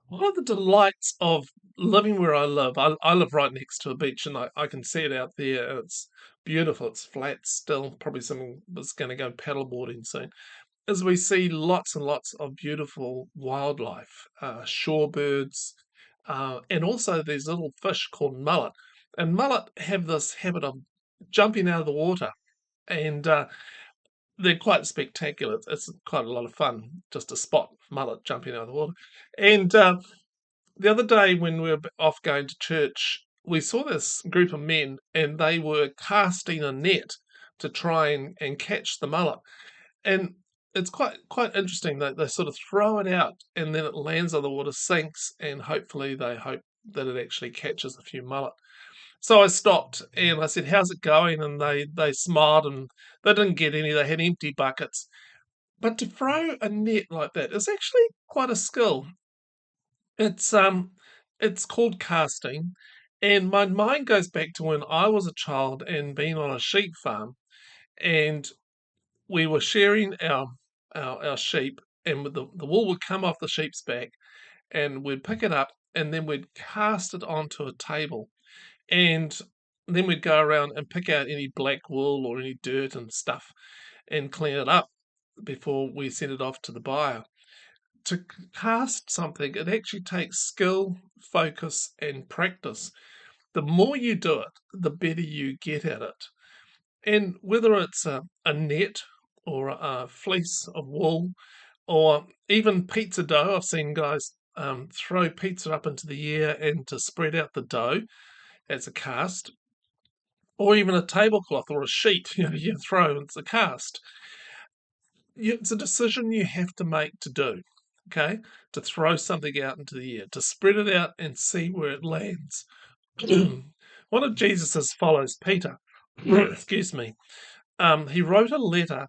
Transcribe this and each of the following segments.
One of the delights of living where I live, I live right next to a beach and I can see it out there. And it's beautiful. It's flat still. Probably someone that's going to go paddleboarding soon. As we see lots and lots of beautiful wildlife, shorebirds, and also these little fish called mullet. And mullet have this habit of jumping out of the water, and they're quite spectacular. It's quite a lot of fun just to spot mullet jumping out of the water. And the other day when we were off going to church, we saw this group of men and they were casting a net to try and catch the mullet. And it's quite interesting that they sort of throw it out and then it lands on the water, sinks, and hopefully they hope that it actually catches a few mullet. So I stopped and I said, "How's it going?" And they smiled and they didn't get any. They had empty buckets. But to throw a net like that is actually quite a skill. It's it's called casting, and my mind goes back to when I was a child and being on a sheep farm, and we were sharing our sheep, and the wool would come off the sheep's back, and we'd pick it up, and then we'd cast it onto a table, and then we'd go around and pick out any black wool or any dirt and stuff, and clean it up before we sent it off to the buyer. To cast something, it actually takes skill, focus, and practice. The more you do it, the better you get at it. And whether it's a net or a fleece of wool or even pizza dough, I've seen guys throw pizza up into the air and to spread out the dough as a cast, or even a tablecloth or a sheet, you throw, it's a cast. It's a decision you have to make to do, okay? To throw something out into the air, to spread it out and see where it lands. One of Jesus's followers, Peter, excuse me, he wrote a letter,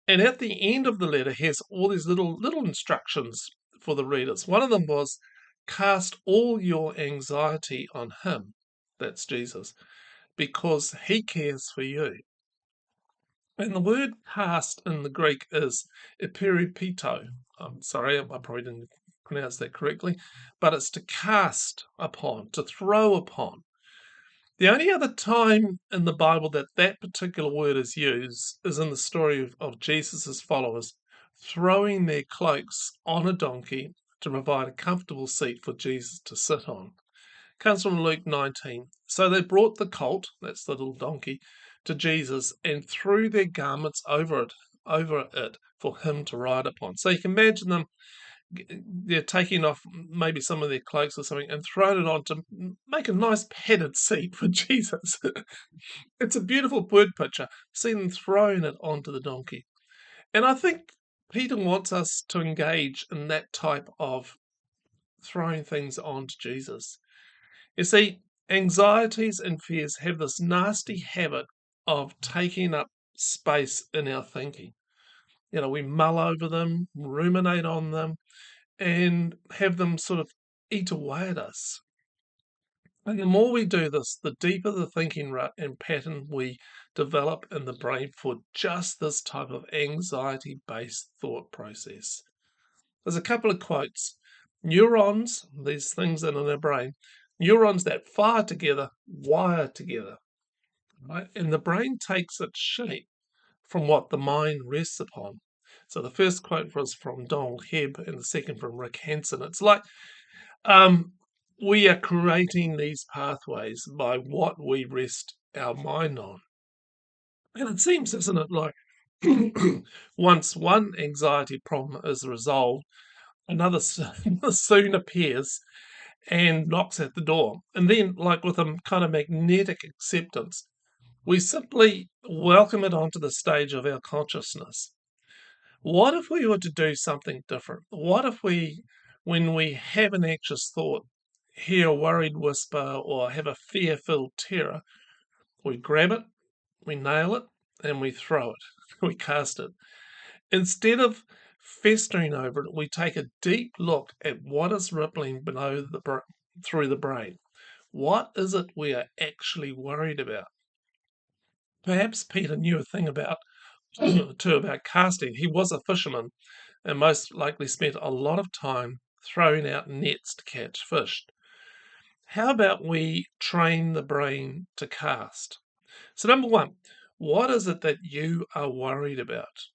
and at the end of the letter, he has all these little instructions for the readers. One of them was, "Cast all your anxiety on him," that's Jesus, "because he cares for you." And the word cast in the Greek is epiriptó. I'm sorry, I probably didn't pronounce that correctly, but it's to cast upon, to throw upon. The only other time in the Bible that that particular word is used is in the story of Jesus' followers throwing their cloaks on a donkey to provide a comfortable seat for Jesus to sit on. It comes from Luke 19. So they brought the colt, that's the little donkey, to Jesus and threw their garments over it for him to ride upon. So you can imagine them they're taking off maybe some of their cloaks or something and throwing it on to make a nice padded seat for Jesus. It's a beautiful word picture. See them throwing it onto the donkey. And I think Peter wants us to engage in that type of throwing things onto Jesus. You see, anxieties and fears have this nasty habit of taking up space in our thinking. We mull over them, ruminate on them, and have them sort of eat away at us. And the more we do this, the deeper the thinking rut and pattern we develop in the brain for just this type of anxiety based thought process. There's a couple of quotes. Neurons, these things that are in our brain, neurons that fire together, wire together. Right? And the brain takes its shape from what the mind rests upon. So the first quote was from Donald Hebb and the second from Rick Hanson. It's like we are creating these pathways by what we rest our mind on. And it seems, isn't it, like once one anxiety problem is resolved, another soon appears and knocks at the door. And then, like with a kind of magnetic acceptance, we simply welcome it onto the stage of our consciousness. What if we were to do something different? What if we, when we have an anxious thought, hear a worried whisper or have a fear filled terror, we grab it, we nail it, and we throw it, we cast it. Instead of festering over it, we take a deep look at what is rippling through the brain. What is it we are actually worried about? Perhaps Peter knew a thing too about casting. He was a fisherman and most likely spent a lot of time throwing out nets to catch fish. How about we train the brain to cast? So, number one, what is it that you are worried about?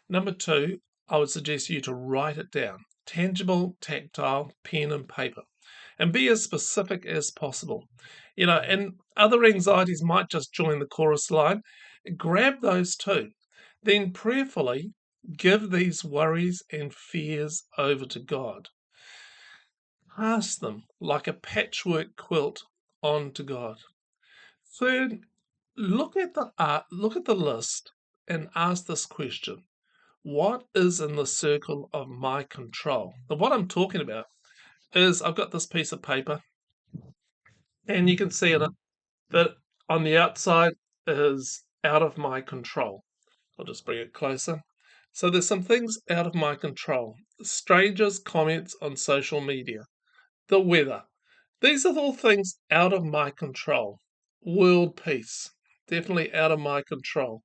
Number two, I would suggest you to write it down. Tangible, tactile, pen and paper. And be as specific as possible. And other anxieties might just join the chorus line. Grab those too. Then prayerfully give these worries and fears over to God. Cast them like a patchwork quilt onto God. Third, look at the list and ask this question. What is in the circle of my control? Now, what I'm talking about is I've got this piece of paper, and you can see in it that on the outside is out of my control. I'll just bring it closer. So there's some things out of my control. Strangers' comments on social media, the weather. These are all things out of my control. World peace, definitely out of my control.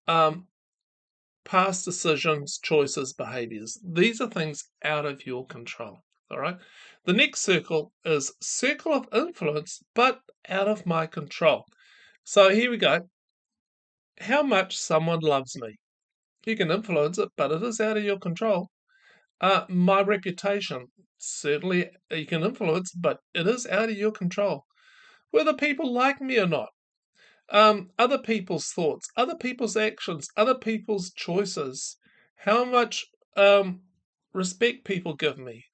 Um, Past decisions, choices, behaviors. These are things out of your control. All right. The next circle is circle of influence, but out of my control. So here we go. How much someone loves me. You can influence it, but it is out of your control. My reputation. Certainly you can influence, but it is out of your control. Whether people like me or not. Other people's thoughts, other people's actions, other people's choices, how much respect people give me,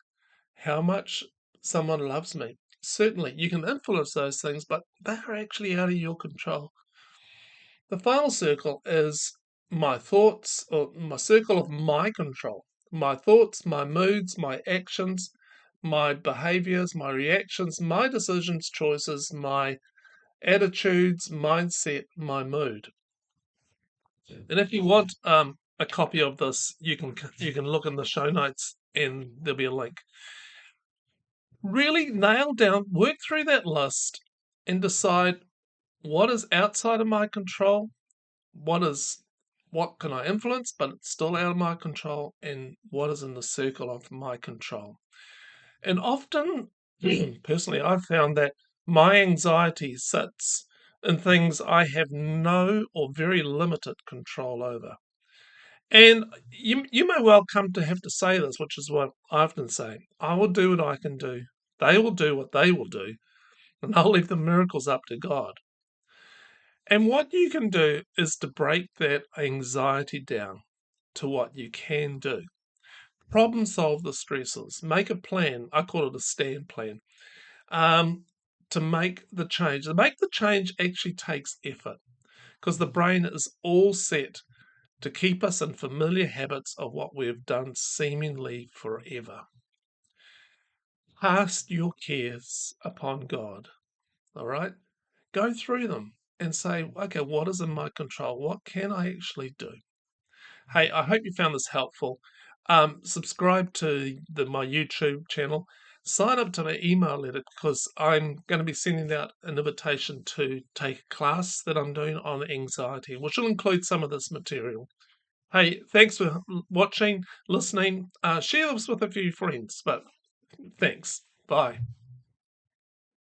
how much someone loves me. Certainly, you can influence those things, but they're actually out of your control. The final circle is my thoughts, or my circle of my control. My thoughts, my moods, my actions, my behaviors, my reactions, my decisions, choices, my attitudes, mindset, my mood. And if you want a copy of this, you can look in the show notes and there'll be a link. Really nail down, work through that list and decide what is outside of my control, what can I influence, but it's still out of my control, and what is in the circle of my control. And often, personally, I've found that my anxiety sits in things I have no or very limited control over. And you may well come to have to say this, which is what I often say. I will do what I can do. They will do what they will do, and I'll leave the miracles up to God. And what you can do is to break that anxiety down to what you can do. Problem solve the stresses. Make a plan. I call it a S.T.A.N plan. To make the change. To make the change actually takes effort because the brain is all set to keep us in familiar habits of what we have done seemingly forever. Cast your cares upon God. All right? Go through them and say, okay, what is in my control? What can I actually do? Hey, I hope you found this helpful. Subscribe to my YouTube channel. Sign up to my email letter because I'm going to be sending out an invitation to take a class that I'm doing on anxiety, which will include some of this material. Hey, thanks for watching, listening. Share this with a few friends, but thanks. Bye.